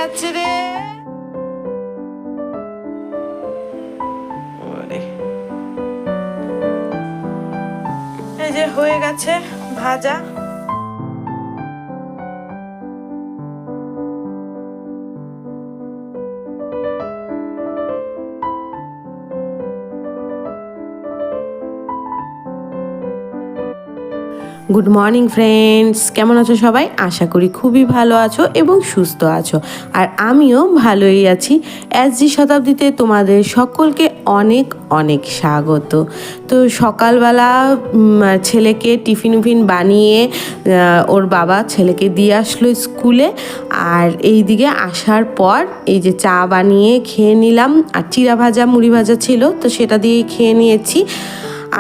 যাচ্ছে রে। এই যে হয়ে গেছে ভাজা। গুড মর্নিং ফ্রেন্ডস, কেমন আছো সবাই? আশা করি খুবই ভালো আছো এবং সুস্থ আছো, আর আমিও ভালোই আছি। এসজি শতাব্দীতে তোমাদের সকলকে অনেক অনেক স্বাগত। তো সকালবেলা ছেলেকে টিফিন উফিন বানিয়ে ওর বাবা ছেলেকে দিয়ে আসলো স্কুলে, আর এই দিকে আসার পর এই যে চা বানিয়ে খেয়ে নিলাম, আর চিড়া ভাজা মুড়ি ভাজা ছিল তো সেটা দিয়েই খেয়ে নিয়েছি।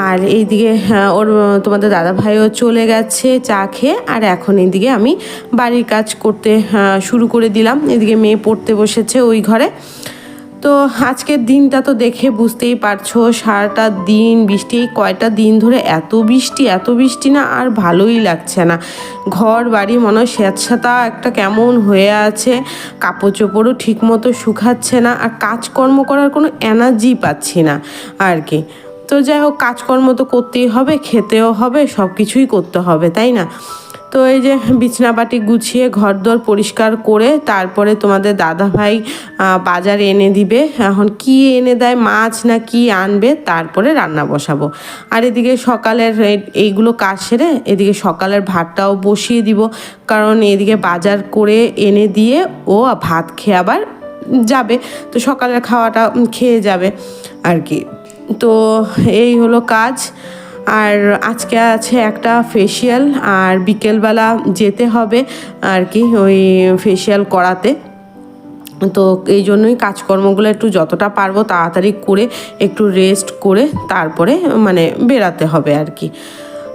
আর এইদিকে ওর তোমাদের দাদা ভাইও চলে গেছে চা খেয়ে, আর এখন এইদিকে আমি বাড়ির কাজ করতে শুরু করে দিলাম। এদিকে মেয়ে পড়তে বসেছে ওই ঘরে। তো আজকের দিনটা তো দেখে বুঝতেই পারছো, সারাটা দিন বৃষ্টি, এই কয়টা দিন ধরে এত বৃষ্টি না, আর ভালোই লাগছে না। ঘর বাড়ি মনে হয় স্যাঁতস্যাঁতা একটা কেমন হয়ে আছে, কাপড় চোপড়ও ঠিক মতো শুকাচ্ছে না, আর কাজকর্ম করার কোনো এনার্জি পাচ্ছি না আর কি। তো যাই হোক, কাজকর্ম তো করতেই হবে, খেতেও হবে, সব কিছুই করতে হবে, তাই না? তো এই যে বিছনাপাটি গুছিয়ে ঘরদোর পরিষ্কার করে তারপরে তোমাদের দাদা ভাই বাজার এনে দিবে। এখন কি এনে দেয়, মাছ না কি আনবে, তারপরে রান্না বসাবো। আর এদিকে সকালের এইগুলো কাজ সেরে এদিকে সকালের ভাতটাও বসিয়ে দিব, কারণ এদিকে বাজার করে এনে দিয়ে ও ভাত খেয়ে আবার যাবে, তো সকালের খাওয়াটা খেয়ে যাবে আর কি। তো এই হলো কাজ। আর আজকে আছে একটা ফেসিয়াল, আর বিকেলবেলা যেতে হবে আর কি ওই ফেসিয়াল করাতে। তো এই জন্যই কাজকর্মগুলো একটু যতটা পারবো তাড়াতাড়ি করে একটু রেস্ট করে তারপরে মানে বেরাতে হবে আর কি।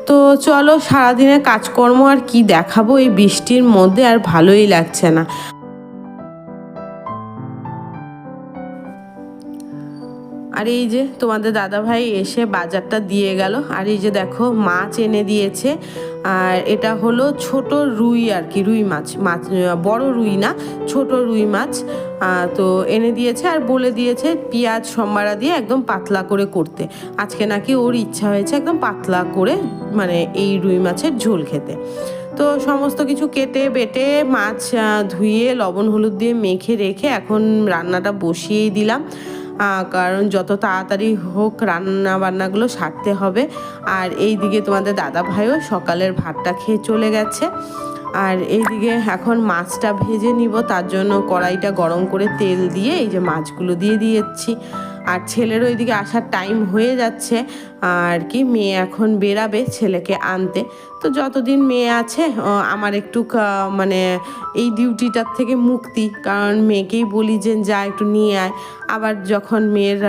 তো চলো, সারাদিনের কাজকর্ম আর কি দেখাবো এই বৃষ্টির মধ্যে, আর ভালোই লাগছে না। আর এই যে তোমাদের দাদা ভাই এসে বাজারটা দিয়ে গেল, আর এই যে দেখো মাছ এনে দিয়েছে। আর এটা হলো ছোট রুই আর কি, রুই মাছ, বড় রুই না, ছোট রুই মাছ। তো এনে দিয়েছে আর বলে দিয়েছে পেঁয়াজ সম্বারা দিয়ে একদম পাতলা করে করতে। আজকে নাকি ওর ইচ্ছা হয়েছে একদম পাতলা করে মানে এই রুই মাছের ঝোল খেতে। তো সমস্ত কিছু কেটে বেটে মাছ ধুয়ে লবণ হলুদ দিয়ে মেখে রেখে এখন রান্নাটা বসিয়েই দিলাম, কারণ যত তাড়াতাড়ি হোক রান্না বান্নাগুলো সারতে হবে। আর এই দিকে তোমাদের দাদা ভাইও সকালের ভাতটা খেয়ে চলে গেছে। আর এইদিকে এখন মাছটা ভেজে নিব, তার জন্য কড়াইটা গরম করে তেল দিয়ে এই যে মাছগুলো দিয়ে দিয়েছি। আর ছেলেরও এইদিকে আসার টাইম হয়ে যাচ্ছে আর কি, মেয়ে এখন বেরাবে ছেলেকে আনতে। তো যতদিন মেয়ে আছে আমার একটু মানে এই ডিউটিটার থেকে মুক্তি, কারণ মেয়েকেই বলি যে যা একটু নিয়ে আয়। আবার যখন মেয়ের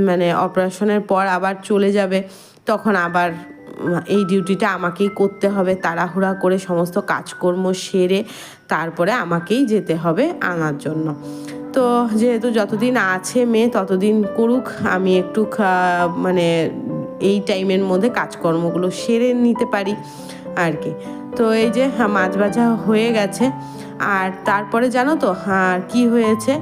মানে অপারেশনের পর আবার চলে যাবে, তখন আবার এই ডিউটিটা আমাকেই করতে হবে, তাড়াহুড়া করে সমস্ত কাজকর্ম সেরে তারপরে আমাকেই যেতে হবে আনার জন্য। তো যেহেতু যতদিন আছে মেয়ে ততদিন করুক, আমি একটু মানে এই টাইমের মধ্যে কাজকর্মগুলো সেরে নিতে পারি আর কি। তো এই যে মাছ ভাজা হয়ে গেছে। আর তারপরে জানো তো কি হয়েছে,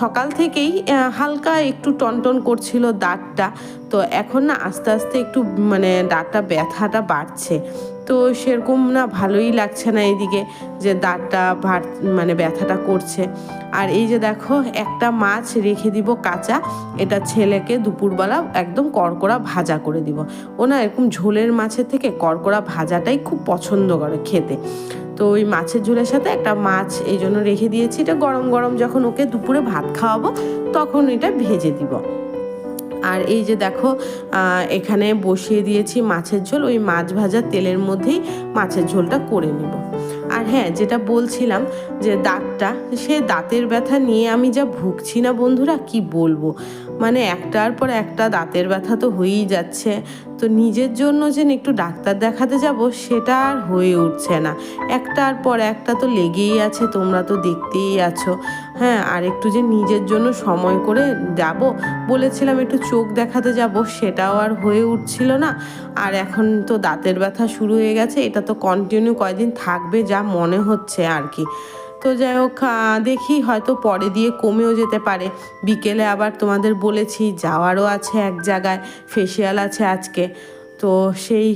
সকাল থেকেই হালকা একটু টনটন করছিল দাঁতটা, তো এখন না আস্তে আস্তে একটু মানে দাঁতটা ব্যথাটা বাড়ছে। তো সেরকম না ভালোই লাগছে না এদিকে, যে দাঁতটা মানে ব্যথাটা করছে। আর এই যে দেখো একটা মাছ রেখে দিব কাঁচা, এটা ছেলেকে দুপুরবেলা একদম কড়কড়া ভাজা করে দিব। ও না এরকম ঝোলের মাছের থেকে কড়কড়া ভাজাটাই খুব পছন্দ করে খেতে। তো ওই মাছের ঝোলের সাথে একটা মাছ এই জন্য রেখে দিয়েছি, এটা গরম গরম যখন ওকে দুপুরে ভাত খাওয়াবো তখন এটা ভেজে দিব। আর এই যে দেখো এখানে বসিয়ে দিয়েছি মাছের ঝোল, ওই মাছ ভাজা তেলের মধ্যেই মাছের ঝোলটা করে নিব। আর হ্যাঁ, যেটা বলছিলাম যে দাঁতটা, সে দাঁতের ব্যথা নিয়ে আমি যা ভুগছি না বন্ধুরা, কি বলবো। মানে একটার পর একটা দাঁতের ব্যথা তো হয়েই যাচ্ছে। তো নিজের জন্য যে একটু ডাক্তার দেখাতে যাব সেটা আর হয়ে উঠছে না, একটার পর একটা তো লেগেই আছে, তোমরা তো দেখতেই আছো। হ্যাঁ, আর একটু যে নিজের জন্য সময় করে যাব বলেছিলাম, একটু চোখ দেখাতে যাব, সেটাও আর হয়ে উঠছিল না। আর এখন তো দাঁতের ব্যথা শুরু হয়ে গেছে, এটা তো কন্টিনিউ কয়দিন থাকবে যা মনে হচ্ছে আর কি। তো যাই হোক, দেখি হয়তো পরে দিয়ে কমেও যেতে পারে। বিকেলে আবার তোমাদের বলেছি যাওয়ারও আছে এক জায়গায়, ফেসিয়াল আছে আজকে। তো সেই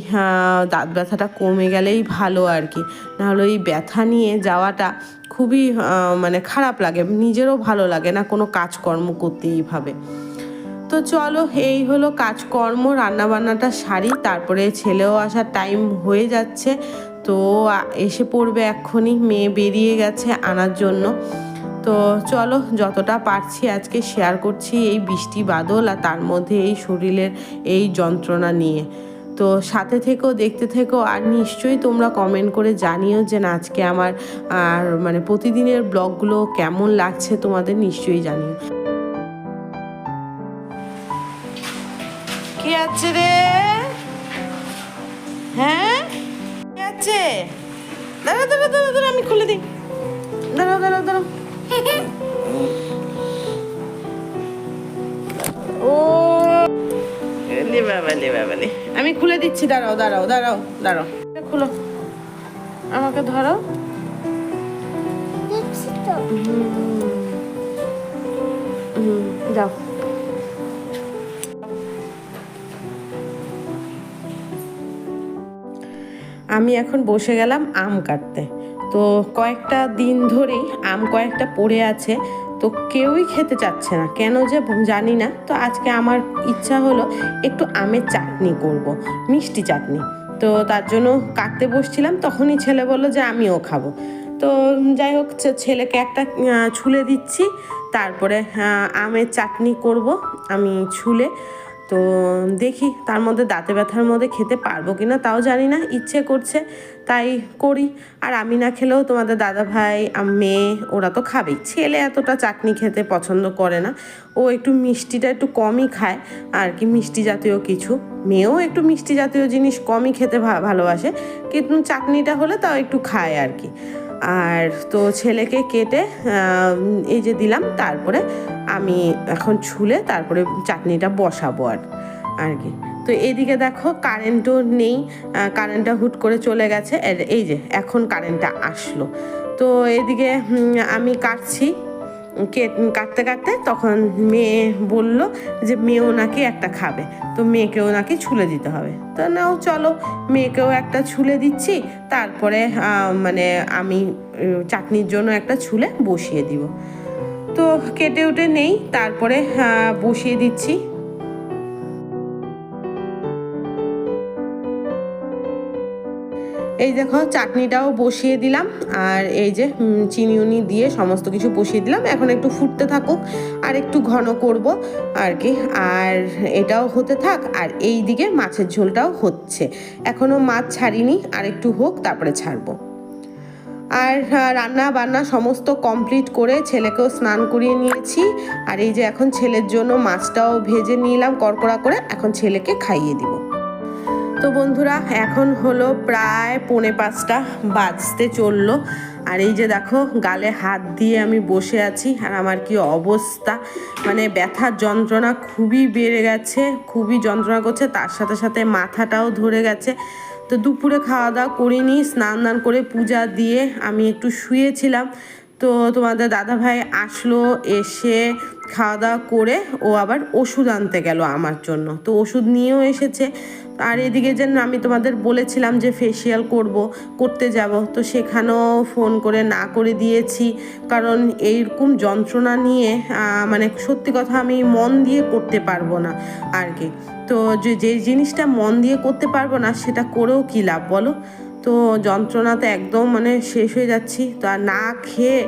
দাঁত ব্যথাটা কমে গেলেই ভালো আর কি, নাহলে এই ব্যথা নিয়ে যাওয়াটা খুবই মানে খারাপ লাগে, নিজেরও ভালো লাগে না কোনো কাজকর্ম করতে এইভাবে। তো চলো, এই হলো কাজকর্ম, রান্নাবান্নাটা সারি, তারপরে ছেলেও আসার টাইম হয়ে যাচ্ছে। তো এসে পড়বে এক্ষুনি, মেয়ে বেরিয়ে গেছে আনার জন্য। তো চলো, যতটা পারছি আজকে শেয়ার করছি এই বৃষ্টি বাদল আর তার মধ্যে এই শরীরের এই যন্ত্রণা নিয়ে। তো সাথে থেকেও দেখতে থেকেও, আর নিশ্চয়ই তোমরা কমেন্ট করে জানিও যে না আজকে আমার আর মানে প্রতিদিনের ব্লগগুলো কেমন লাগছে তোমাদের, নিশ্চয়ই জানিও। কি আছে রে? হ্যাঁ কি আছে? দাঁড়াও দাঁড়াও দাঁড়াও দাঁড়াও, আমি খুলে দিই, দাঁড়াও দাঁড়াও দাঁড়াও। ও লে বাবা, লে বাবা লে, আমি খুলে দিচ্ছি, দাঁড়াও দাঁড়াও দাঁড়াও দাঁড়াও, খুলো, আমাকে ধরো। যাও। আমি এখন বসে গেলাম আম কাটতে। তো কয়েকটা দিন ধরেই আম কয়েকটা পড়ে আছে, তো কেউই খেতে চাচ্ছে না, কেন যে জানি না। তো আজকে আমার ইচ্ছা হলো একটু আমের চাটনি করব, মিষ্টি চাটনি। তো তার জন্য কাটতে বসছিলাম, তখনই ছেলে বললো যে আমিও খাবো। তো যাই হোক, ছেলেকে একটা ছুলে দিচ্ছি, তারপরে আমের চাটনি করব আমি ছুলে। তো দেখি তার মধ্যে দাঁতে ব্যথার মধ্যে খেতে পারবো কি না তাও জানি না, ইচ্ছে করছে তাই করি। আর আমি না খেলেও তোমাদের দাদা ভাই, মেয়ে ওরা তো খাবেই। ছেলে এতটা চাটনি খেতে পছন্দ করে না, ও একটু মিষ্টিটা একটু কমই খায় আর কি, মিষ্টি জাতীয় কিছু। মেয়েও একটু মিষ্টি জাতীয় জিনিস কমই খেতে ভালোবাসে, কিন্তু চাটনিটা হলে তাও একটু খায় আর কি। আর তো ছেলেকে কেটে এই যে দিলাম, তারপরে আমি এখন ছুলে তারপরে চাটনিটা বসাবো আর কি। তো এদিকে দেখো কারেন্টও নেই, কারেন্টটা হুট করে চলে গেছে, এই যে এখন কারেন্টটা আসলো। তো এদিকে আমি কাটছি, কাটতে কাটতে তখন মেয়ে বলল যে মেয়েও নাকি একটা খাবে, তো মেয়েকেও নাকি ছুলে দিতে হবে। তো নাও চলো, মেয়েকেও একটা ছুলে দিচ্ছি, তারপরে মানে আমি চাটনির জন্য একটা ছুলে বসিয়ে দিব। তো কেটে উঠে নেই, তারপরে বসিয়ে দিচ্ছি। এই দেখো চাটনিটাও বসিয়ে দিলাম, আর এই যে চিনি উনি দিয়ে সমস্ত কিছু বসিয়ে দিলাম। এখন একটু ফুটতে থাকুক, আর একটু ঘন করব আর কি, আর এটাও হতে থাক। আর এই দিকে মাছের ঝোলটাও হচ্ছে, এখনও মাছ ছাড়িনি, আর একটু হোক তারপরে ছাড়বো। আর রান্না বান্না সমস্ত কমপ্লিট করে ছেলেকেও স্নান করিয়ে নিয়েছি। আর এই যে এখন ছেলের জন্য মাছটাও ভেজে নিলাম কড়কড়া করে, এখন ছেলেকে খাইয়ে দিব। তো বন্ধুরা, এখন হলো প্রায় 4:45 বাজতে চললো। আর এই যে দেখো গালে হাত দিয়ে আমি বসে আছি, আর আমার কি অবস্থা, মানে ব্যথার যন্ত্রণা খুবই বেড়ে গেছে, খুবই যন্ত্রণা করছে, তার সাথে সাথে মাথাটাও ধরে গেছে। তো দুপুরে খাওয়া দাওয়া করিনি, স্নান দান করে পূজা দিয়ে আমি একটু শুয়েছিলাম। তো তোমাদের দাদাভাই আসলো, এসে খাওয়া দাওয়া করে ও আবার ওষুধ আনতে গেল আমার জন্য, তো ওষুধ নিয়েও এসেছে। আর এদিকে যেন আমি তোমাদের বলেছিলাম যে ফেসিয়াল করতে যাব, তো সেখানেও ফোন করে না করে দিয়েছি, কারণ এইরকম যন্ত্রণা নিয়ে মানে সত্যি কথা আমি মন দিয়ে করতে পারবো না আর কি। তো যে জিনিসটা মন দিয়ে করতে পারবো না সেটা করেও কী লাভ বলো। তো যন্ত্রণাতে একদম মানে শেষ হয়ে যাচ্ছি, তো আর না খেয়ে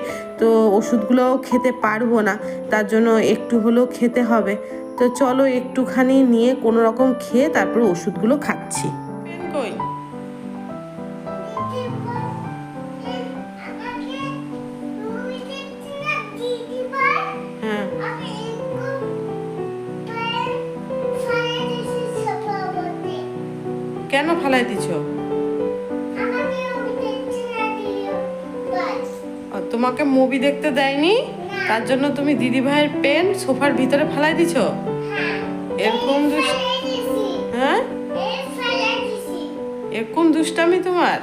তো ওষুধগুলোও খেতে পারবো না, তার জন্য একটু হলেও খেতে হবে। তো চলো একটুখানি নিয়ে কোনো রকম খেয়ে তারপর ওষুধগুলো খাচ্ছি। কই হ্যাঁ, কেন ফালাই দিছো? তোমাকে মুভি দেখতে দেয়নি, তার জন্য তুমি দিদি ভাইয়ের পেন সোফার ভিতরে ফালাই দিছো? এরকম হ্যাঁ, এরকম দুষ্টামি তোমার?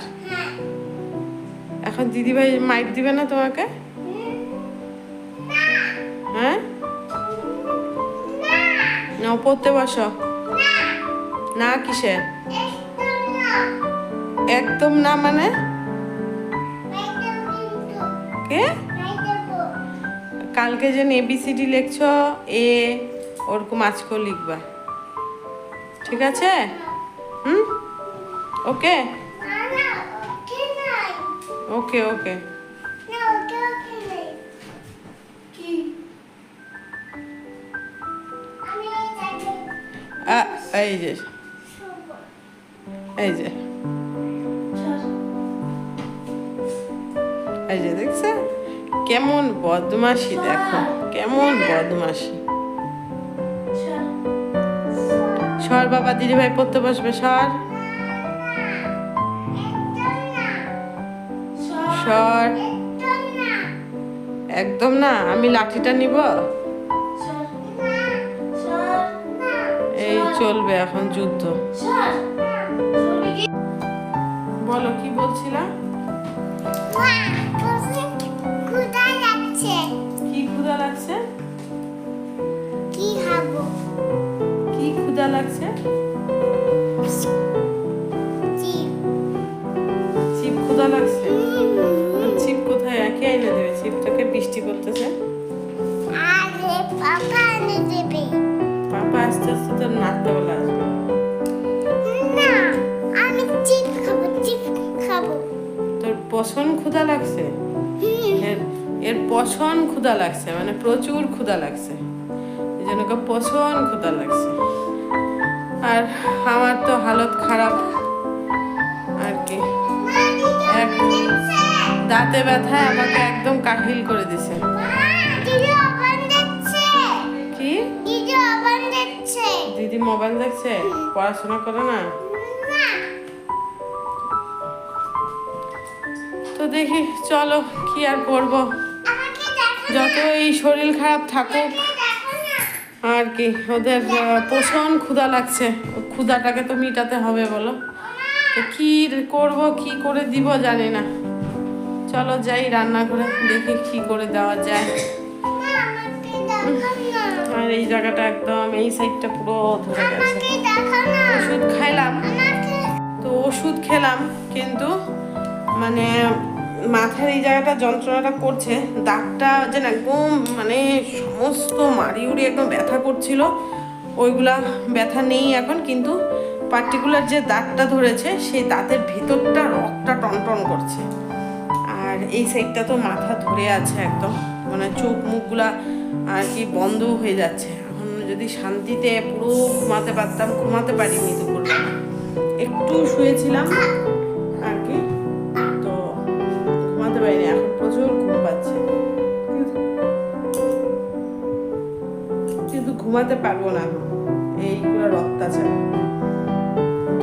এখন দিদিভাই মাইক দিবে না তোমাকে? হ্যাঁ, নাও পড়তে বসো। না কিসের? একদম না মানে কে? কালকে যে ABCD লিখছো এ ওরকম আজকেও লিখবা, ঠিক আছে? ওকে ওকে ওকে। এই যে এই যে এই যে দেখছে কেমন বদমাশি, দেখো কেমন বদমাশি। সর বাবা, দিদিভাই পড়তে বসবে, সর সর। একদম না, আমি লাঠিটা নিব। এই চলবে এখন যুদ্ধ। বলো কি বলছিলাম? কি ক্ষুধা লাগছে? কি খাবো? কি ক্ষুধা লাগছে? চিপ ক্ষুধা লাগছে? চিপ কোথায়? কে এনে দেবে চিপটাকে? বৃষ্টি করতেছে। আরে পাপা এনে দেবে। পাপা আস্তে আস্তে তোর নাড়তে বলে আসবে। না, আমি চিপ খাবো, চিপ খাবো। তোর পছন্দ ক্ষুধা লাগছে? এর পছন্দ ক্ষুধা লাগছে, মানে প্রচুর ক্ষুধা লাগছে, এই জন্য পছন্দ ক্ষুধা লাগছে। আর আমার তো হালত খারাপ আর কি, দাঁতে ব্যথায় আমাকে একদম কাহিল করে দিছে। কি দিদি মোবাইল দেখছে? পড়াশোনা করে না তো। দেখি চলো কি আর করবো, যত এই শরীর খারাপ থাকুক আর কি, ওদের পোষণ ক্ষুধা লাগছে, ক্ষুধাটাকে তো মিটাতে হবে বলো। তো কি করব, কি করে দিব জানি না। চলো যাই রান্না করে দেখি কি করে দেওয়া যায়। আর এই জায়গাটা একদম এই সাইডটা পুরো ধরে গেছে। ওষুধ খাইলাম তো, ওষুধ খেলাম কিন্তু মানে মাথার এই জায়গাটা যন্ত্রণাটা করছে, দাগটা যেন একদম মানে সমস্ত মাড়ি উড়ি একদম ব্যথা করছিল। ওইগুলা ব্যথা নেই এখন, কিন্তু পার্টিকুলার যে দাঁতটা ধরেছে সেই দাঁতের ভিতরটা রক্তটা টনটন করছে। আর এই সাইডটা তো মাথা ধরে আছে একদম, মানে চোখ মুখগুলা আর কি বন্ধ হয়ে যাচ্ছে। এখন যদি শান্তিতে পুরো ঘুমাতে পারতাম, ঘুমাতে পারিনি দুপুরবেলা, একটু শুয়েছিলাম আর কি, তো ঘুমাতে পারিনি। এখন প্রচুর ঘুম পাচ্ছে, কিন্তু ঘুমাতে পারবো না এখন, এইগুলোর অত্যাচার,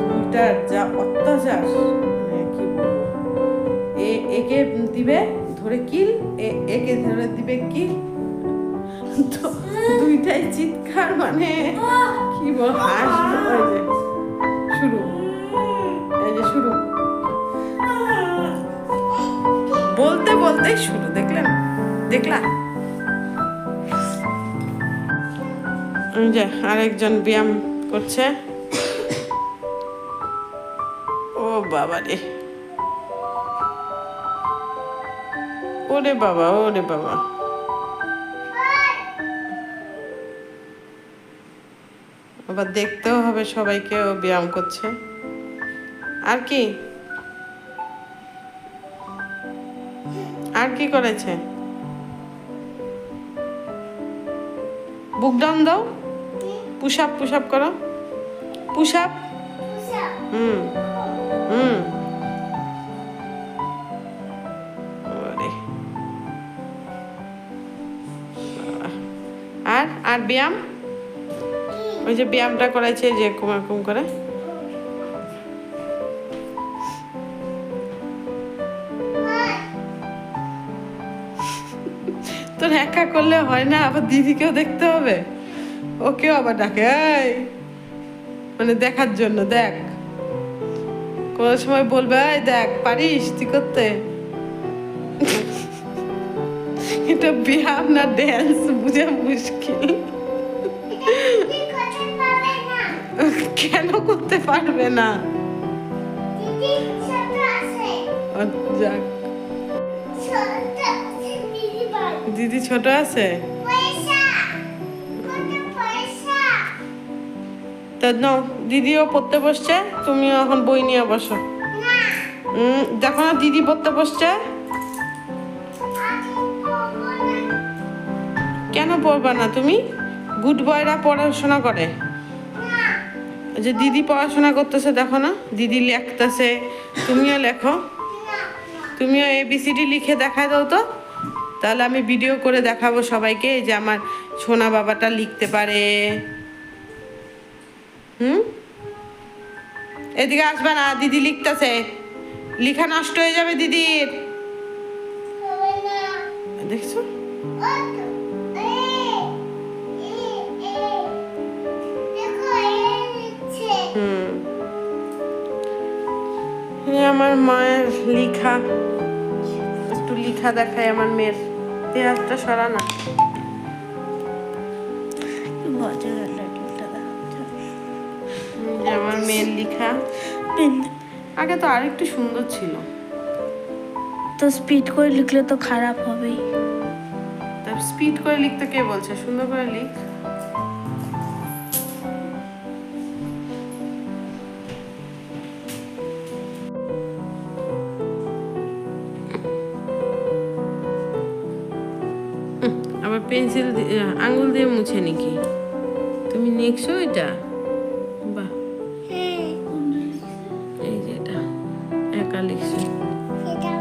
দুইটার যা অত্যাচার মানে কি বলবো। একে দিবে ধরে কিল, একে ধরে দিবে কিল, তো দুইটাই চিৎকার, মানে কি বল, হাসি। ওই যে শুরু, এই যে শুরু, বলতে বলতেই শুরু, দেখলেন? দেখলাম যে আরেকজন ব্যায়াম করছে। ও বাবা রে, ওরে বাবা, ওরে বাবা। আবার দেখতেও হবে সবাইকে ও ব্যায়াম করছে। আর কি আর কি করেছে? বুক ডাউন দাও, পুশ আপ করো, পুশ আপ। হুম হুম। আর আর ব্যায়াম, ওই যে ব্যায়ামটা করাইছে যে এরকম করে। তোর একা করলে হয় না, আবার দিদিকেও দেখতে হবে, ওকেও আবার ডাকে এই মানে দেখার জন্য। দেখ কোন সময় বলবে এই দেখ পারিস তুই করতে, এটা ব্যায়াম না ড্যান্স বোঝা মুশকিল। দিদি করতে পারবে না। কেন করতে পারবে না? দিদি ছোট আছে। যাক, ছোট আছে দিদি বল। দিদি ছোট আছে। পয়সা। কত পয়সা? তা নাও, দিদিও পড়তে বসছে, তুমিও এখন বই নিয়ে বসো। না। দেখো না দিদি পড়তে বসছে। আমি পড়বো না। কেন পড়বা না তুমি? গুড বয়রা পড়াশোনা করে। না। ওই যে দিদি পড়াশোনা করতেছে, দেখো না দিদি লেখতেছে, তুমিও লেখো। না। তুমিও ABCD লিখে দেখায় দাও তো, তাহলে আমি ভিডিও করে দেখাবো সবাইকে এই যে আমার সোনা বাবাটা লিখতে পারে। এদিকে আসবে না, দিদি লিখতেছে, লিখা নষ্ট হয়ে যাবে দিদির। হবে না। দেখছো? ওতো। দেখো লিখছে। এই আমার মায়ের লিখা, একটু লিখা দেখায় আমার মেয়ের। পেঁয়াজটা সরা না। এই যে আমার মেয়ের লিখা, আগে তো আরেকটু সুন্দর ছিল। তো স্পিড করে লিখলে তো খারাপ হবেই। তার স্পিড করে লিখতে কে বলছে? সুন্দর করে লিখ। আবার পেন্সিল আঙ্গুল দিয়ে মুছে নাকি? তুমি লিখছো এটা? বাহ, হ্যাঁ। এই যে এটা একা লিখছো। এটা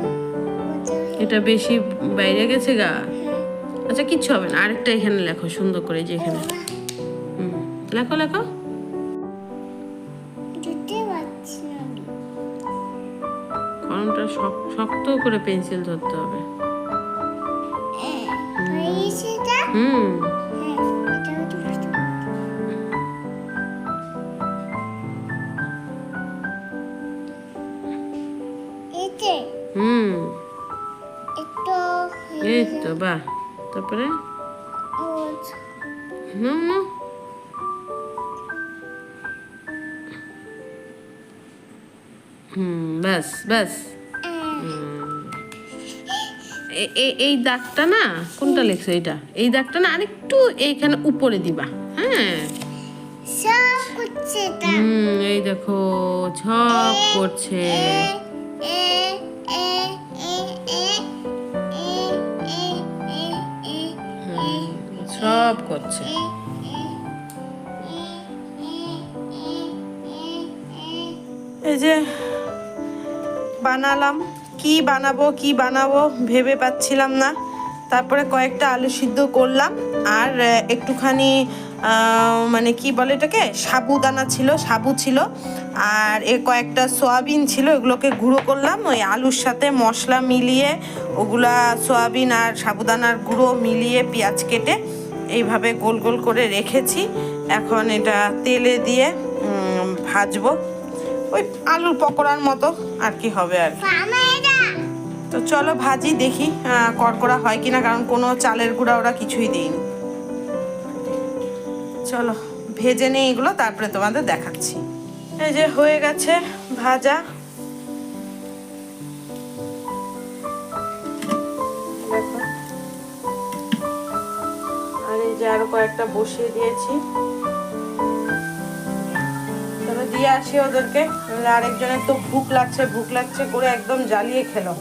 ওতো। এটা বেশি বাইরে গেছে গা। আচ্ছা কিচ্ছু হবে না, আরেকটা এখানে লেখো সুন্দর করে, যে এখানে লেখো লেখো। দিতে পারছি না আমি। কলমটা শক্ত করে পেন্সিল ধরতে হবে। হয়ে গেছে এটা? হুম হ্যাঁ, এটাও তো বুঝতে পারছি। এতে হুম একটু এই তো বাহ। তারপরে হুম হুম। ব্যাস ব্যাস। এই দাগটা না, কোনটা লিখছো? এটা এই দাগটা না আরেকটু এইখানে উপরে দিবা। হ্যাঁ সব করছে এটা। এই দেখো ঝপ করছে। সব করছে। এই যে বানালাম, কি বানাবো ভেবে পাচ্ছিলাম না। তারপরে কয়েকটা আলু সিদ্ধ করলাম, আর একটুখানি মানে কি বলে এটাকে, সাবুদানা ছিল, সাবু ছিল, আর কয়েকটা সয়াবিন ছিল, এগুলোকে গুঁড়ো করলাম ওই আলুর সাথে মশলা মিলিয়ে, ওগুলা সয়াবিন আর সাবুদানার গুঁড়ো মিলিয়ে পেঁয়াজ কেটে এইভাবে গোল গোল করে রেখেছি। এখন এটা তেলে দিয়ে ভাজবো, ওই আলুর পকোড়ার মতো আর কি হবে আর কি। তো চলো ভাজি, দেখি কড়কড়া হয় কিনা, কারণ কোনো চালের গুঁড়া ওরা কিছুই দেয়নি। চলো ভেজে নেই এগুলো, তারপরে তোমাদের দেখাচ্ছি। এই যে হয়ে গেছে ভাজা, দেখো। আর এই যে আরো কয়েকটা বসিয়ে দিয়েছি, দিয়ে আসি ওদেরকে। আরেকজনের তো ভুক লাগছে করে একদম জ্বালিয়ে খেলো।